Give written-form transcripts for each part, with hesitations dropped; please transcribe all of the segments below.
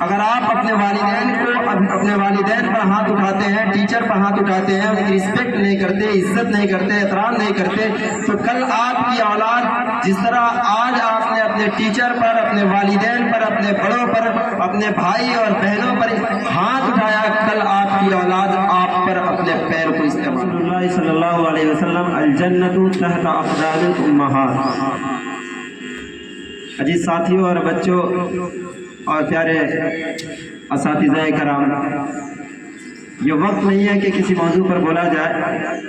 اگر آپ اپنے والدین پر ہاتھ اٹھاتے ہیں، ٹیچر پر ہاتھ اٹھاتے ہیں، ان کی رسپیکٹ نہیں کرتے، عزت نہیں کرتے، احترام نہیں کرتے، تو کل آپ کی اولاد جس طرح آج آپ نے اپنے ٹیچر پر، اپنے والدین پر، اپنے بڑوں پر، اپنے بھائی اور بہنوں پر ہاتھ اٹھایا، کل آپ کی اولاد آپ پر اپنے پیر کو استعمال۔ رسول اللہ صلی اللہ علیہ وسلم الجنت تحت اقدام الامہات۔ عزیز ساتھیوں اور بچوں اور پیارے اساتذہ کرام، یہ وقت نہیں ہے کہ کسی موضوع پر بولا جائے،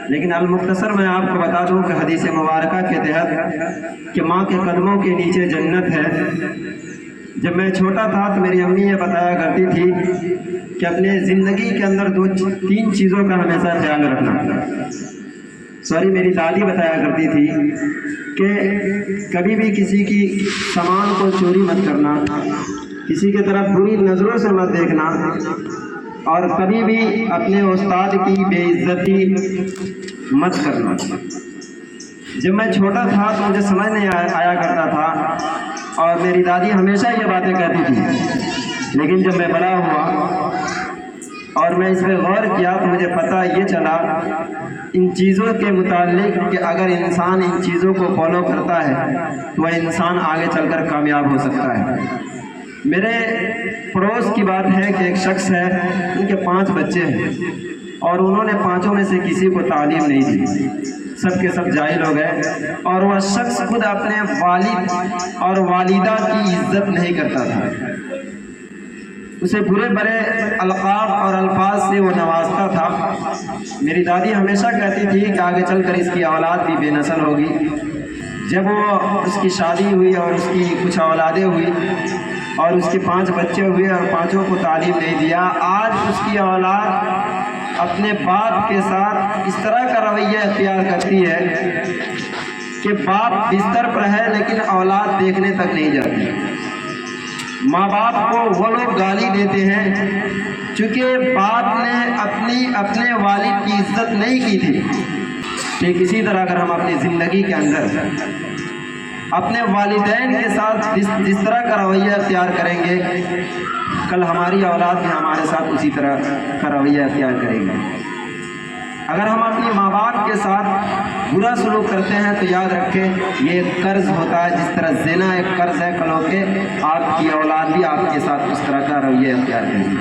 لیکن المختصر میں آپ کو بتا دوں کہ حدیث مبارکہ کے تحت کہ ماں کے قدموں کے نیچے جنت ہے۔ جب میں چھوٹا تھا تو میری امی یہ بتایا کرتی تھی کہ اپنے زندگی کے اندر تین چیزوں کا ہمیشہ خیال رکھنا۔ میری دادی بتایا کرتی تھی کہ کبھی بھی کسی کی سامان کو چوری مت کرنا، کسی کی طرف بری نظروں سے مت دیکھنا، اور کبھی بھی اپنے استاد کی بے عزتی مت کرنا۔ جب میں چھوٹا تھا تو مجھے سمجھ نہیں آیا کرتا تھا، اور میری دادی ہمیشہ یہ باتیں کہتی تھی، لیکن جب میں بڑا ہوا اور میں اس پہ غور کیا تو مجھے پتہ یہ چلا ان چیزوں کے متعلق کہ اگر انسان ان چیزوں کو فالو کرتا ہے تو وہ انسان آگے چل کر کامیاب ہو سکتا ہے۔ میرے پڑوس کی بات ہے کہ ایک شخص ہے، ان کے 5 بچے ہیں، اور انہوں نے 5 میں سے کسی کو تعلیم نہیں دی، سب کے سب جاہل ہو گئے، اور وہ شخص خود اپنے والد اور والدہ کی عزت نہیں کرتا تھا، اسے برے برے القاب اور الفاظ سے وہ نوازتا تھا۔ میری دادی ہمیشہ کہتی تھی کہ آگے چل کر اس کی اولاد بھی بے نسل ہوگی۔ جب اس کی شادی ہوئی اور اس کی کچھ اولادیں ہوئی اور اس کے 5 بچے ہوئے اور 5 کو تعلیم نہیں دیا، آج اس کی اولاد اپنے باپ کے ساتھ اس طرح کا رویہ اختیار کرتی ہے کہ باپ بستر پر ہے لیکن اولاد دیکھنے تک نہیں جاتی۔ ماں باپ کو وہ لوگ گالی دیتے ہیں چونکہ باپ نے اپنے والد کی عزت نہیں کی تھی۔ ٹھیک اسی طرح اگر ہم اپنی زندگی کے اندر اپنے والدین کے ساتھ جس طرح کا رویہ اختیار کریں گے، کل ہماری اولاد بھی ہمارے ساتھ اسی طرح کا رویہ اختیار کرے گی۔ اگر ہم اپنی ماں باپ کے ساتھ برا سلوک کرتے ہیں تو یاد رکھیں یہ ایک قرض ہوتا ہے، جس طرح زنا ایک قرض ہے، کل ہو کے آپ کی اولاد بھی آپ کے ساتھ اس طرح کا رویہ اختیار کرے گی۔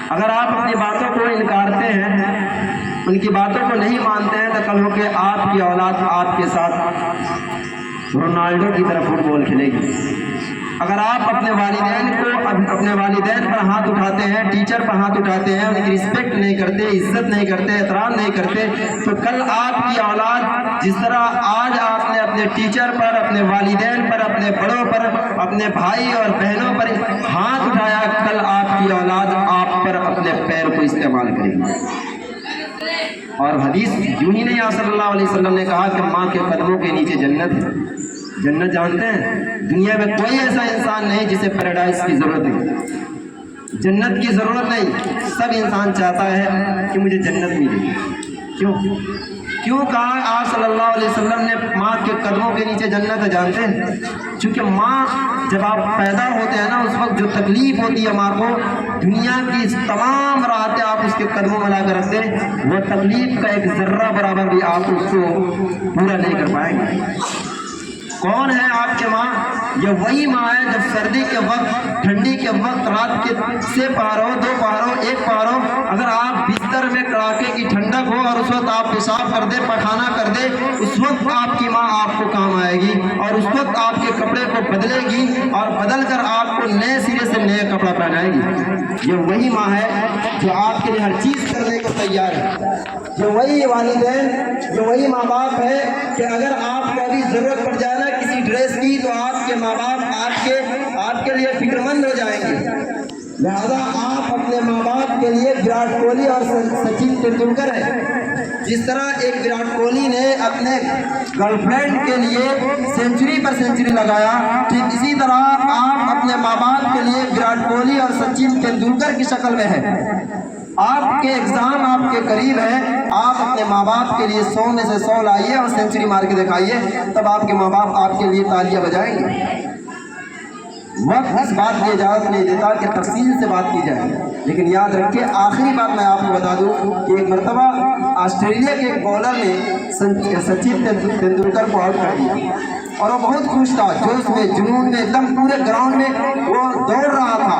اگر آپ اپنی باتوں کو انکارتے ہیں، ان کی باتوں کو نہیں مانتے ہیں، تو کل ہو کے آپ کی اولاد آپ کے ساتھ رونالڈو کی طرح فٹ بال کھیلے گی۔ اگر آپ اپنے والدین پر ہاتھ اٹھاتے ہیں، ٹیچر پر ہاتھ اٹھاتے ہیں، ان کی رسپیکٹ نہیں کرتے، عزت نہیں کرتے، احترام نہیں کرتے، تو کل آپ کی اولاد جس طرح آج آپ نے اپنے ٹیچر پر، اپنے والدین پر، اپنے بڑوں پر، اپنے بھائی اور بہنوں پر ہاتھ اٹھایا، کل آپ کی اولاد آپ پر اپنے پیر کو استعمال کرے گی۔ اور حدیث یوں ہی نہیں، آپ صلی اللہ علیہ وسلم نے کہا کہ ماں کے قدموں کے نیچے جنت ہے۔ جنت جانتے ہیں، دنیا میں کوئی ایسا انسان نہیں جسے پیراڈائز کی ضرورت ہے، جنت کی ضرورت نہیں۔ سب انسان چاہتا ہے کہ مجھے جنت ملے۔ کیوں کہا آپ صلی اللہ علیہ وسلم نے ماں کے قدموں کے نیچے جنت ہے؟ جانتے ہیں چونکہ ماں جب آپ پیدا ہوتے ہیں نا، اس وقت جو تکلیف ہوتی ہے ماں کو، دنیا کی تمام راحتیں آپ اس کے قدموں میں لا کر رکھ دیں، وہ تکلیف کا ایک ذرہ برابر بھی آپ اس کو پورا نہیں کر پائیں گے۔ کون ہے آپ کے ماں؟ یہ وہی ماں ہے جب سردی کے وقت، ٹھنڈی کے وقت، رات کے 6 پہر ہو، 2 پہر ہو، 1 پہر ہو، اگر آپ بستر میں کڑاکے کی ٹھنڈک ہو اور اس وقت آپ پیشاب کر دے، پخانہ کر دے، اس وقت آپ کی ماں آپ کو کام آئے گی، اور اس وقت آپ کے کپڑے کو بدلے گی اور بدل کر آپ کو نئے سرے سے نیا کپڑا پہنائے گی۔ یہ وہی ماں ہے جو آپ کے لیے ہر چیز کرنے کو تیار ہے۔ یہ وہی والدین، یہ وہی ماں باپ ہے کہ اگر آپ کو ابھی ضرورت پڑ جائے نا کسی ڈریس کی، تو آپ کے ماں باپ آپ کے لیے فکر مند ہو جائیں گے۔ لہذا آپ اپنے ماں باپ کے لیے وراٹ کوہلی اور سچن تندولکر ہے۔ جس طرح ایک وراٹ کوہلی نے اپنے گرل فرینڈ کے لیے سینچری پر سینچری لگایا، ٹھیک اسی طرح آپ اپنے ماں باپ کے لیے وراٹ کوہلی اور سچن تندولکر کی شکل میں ہے۔ آپ کے ایگزام آپ کے قریب ہے، آپ اپنے ماں باپ کے لیے 100 میں سے 100 لائیے اور سینچری مار کے دکھائیے، تب آپ کے ماں باپ آپ کے لیے تالیاں بجائیں گے۔ وقت اس بات کی اجازت نہیں دیتا کہ تفصیل سے بات کی جائے، لیکن یاد رکھیے آخری بات میں آپ کو بتا دوں کہ ایک مرتبہ آسٹریلیا کے ایک بالر نے سچن تندولکر کو آؤٹ کر دیا اور وہ بہت خوش تھا، جوش میں جنون میں ایک دم پورے گراؤنڈ میں وہ دوڑ رہا تھا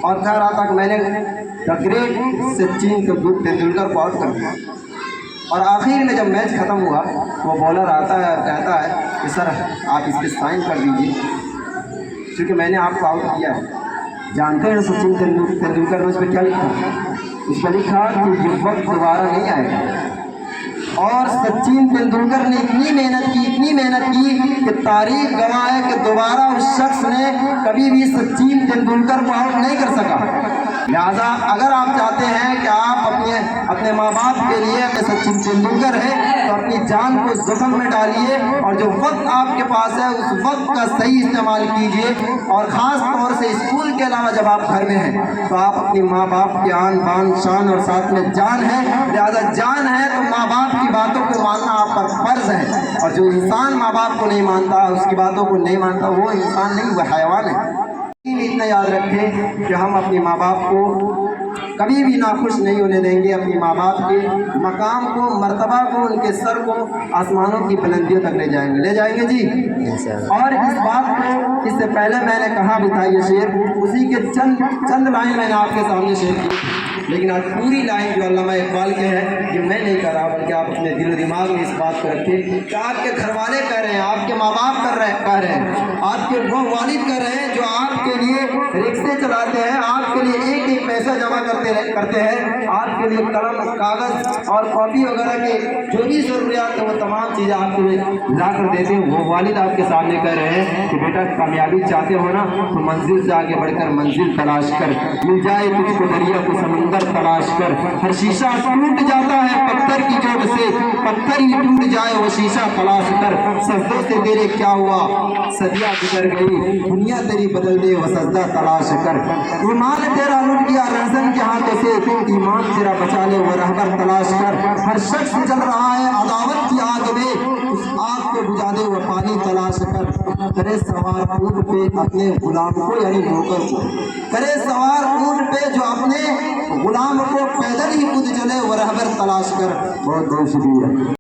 اور کہہ رہا تھا کہ میں نے دا گریٹ سچن تندولکر کو آؤٹ کر دیا۔ اور آخر میں جب میچ ختم ہوا وہ بالر آتا ہے اور کہتا ہے کہ سر آپ اس پہ سائن کر دیجیے کیونکہ میں نے آپ کو آؤٹ کیا ہے۔ جانتے ہیں سچن تندولکر نے اس پہ کیا لکھا؟ اس پہ لکھا کہ یہ وقت دوبارہ نہیں آئے گا۔ اور سچن تندولکر نے اتنی محنت کی کہ تاریخ گواہ ہے کہ دوبارہ اس شخص نے کبھی بھی سچن تندولکر کو آؤٹ نہیں کر سکا۔ لہٰذا اگر آپ چاہتے ہیں کہ آپ اپنے ماں باپ کے لیے سچن تندولکر ہے تو اپنی جان کو زخم میں ڈالیے اور جو وقت آپ کے پاس ہے اس وقت کا صحیح استعمال کیجیے، اور خاص طور سے اسکول کے علاوہ جب آپ گھر میں ہیں تو آپ اپنی ماں باپ کے آن بان شان اور ساتھ میں جان ہے، لہٰذا جان ہے تو ماں باپ کی باتوں کو ماننا آپ پر فرض ہے، اور جو انسان ماں باپ کو نہیں مانتا، اس کی باتوں کو نہیں مانتا، وہ انسان نہیں، وہ حیوان ہے۔ اتنا یاد رکھیں کہ ہم اپنی ماں باپ کو کبھی بھی ناخوش نہیں ہونے دیں گے، اپنی ماں باپ کے مقام کو، مرتبہ کو، ان کے سر کو آسمانوں کی بلندیوں تک لے جائیں گے جی۔ اور اس بات کو اس سے پہلے میں نے کہا بھی تھا یہ شعر، اسی کے چند لائن میں نے آپ کے سامنے شعر کی، لیکن آج پوری لائن جو علامہ اقبال کے ہے یہ میں نہیں کر رہا، بلکہ آپ اپنے دل و دماغ میں اس بات کو رکھیں کہ آپ کے گھر والے کہہ رہے ہیں، آپ کے ماں باپ کہہ رہے ہیں، آپ کے وہ والد کہہ رہے ہیں جو آپ کے لیے رکشے چلاتے ہیں، آپ کے لیے ایک ایک پیسہ جمع کرتے ہیں، آپ کے لیے قلم کاغذ اور کاپی وغیرہ کے جو بھی ضروریات ہیں وہ تمام چیزیں آپ کے لیے لا کر دیتے ہیں، وہ والد آپ کے سامنے کہہ رہے ہیں کہ بیٹا کامیابی چاہتے ہو نا تو منزل سے آگے بڑھ کر منزل تلاش کر، مل جائے تجھ کو دریا کو سمندر تلاش کر، ہر شیشہ ٹوٹ جاتا ہے پتھر کی چوٹ سے، پتھر ہی ٹوٹ جائے وہ شیشہ تلاش کر، سجدوں سے تیرے کیا ہوا صدیاں گزر گئی، دنیا تیری بدل دے وہ سجدہ تلاش کر، ایمان تیرا لٹ گیا رہزن کے ہاتھوں سے، ایمان تیرا بچا لے وہ رہبر تلاش کر، ہر شخص جل رہا ہے عداوت کی آگ میں، اس آگ کو بجھا دے وہ پانی تلاش کر، کرے سوار اونٹ پہ اپنے غلام کو یعنی نوکر کو، کرے سوار اونٹ پہ جو اپنے غلام کو پیدل ہی خود چلے وہ رہبر تلاش کر۔ بہت بہت شکریہ۔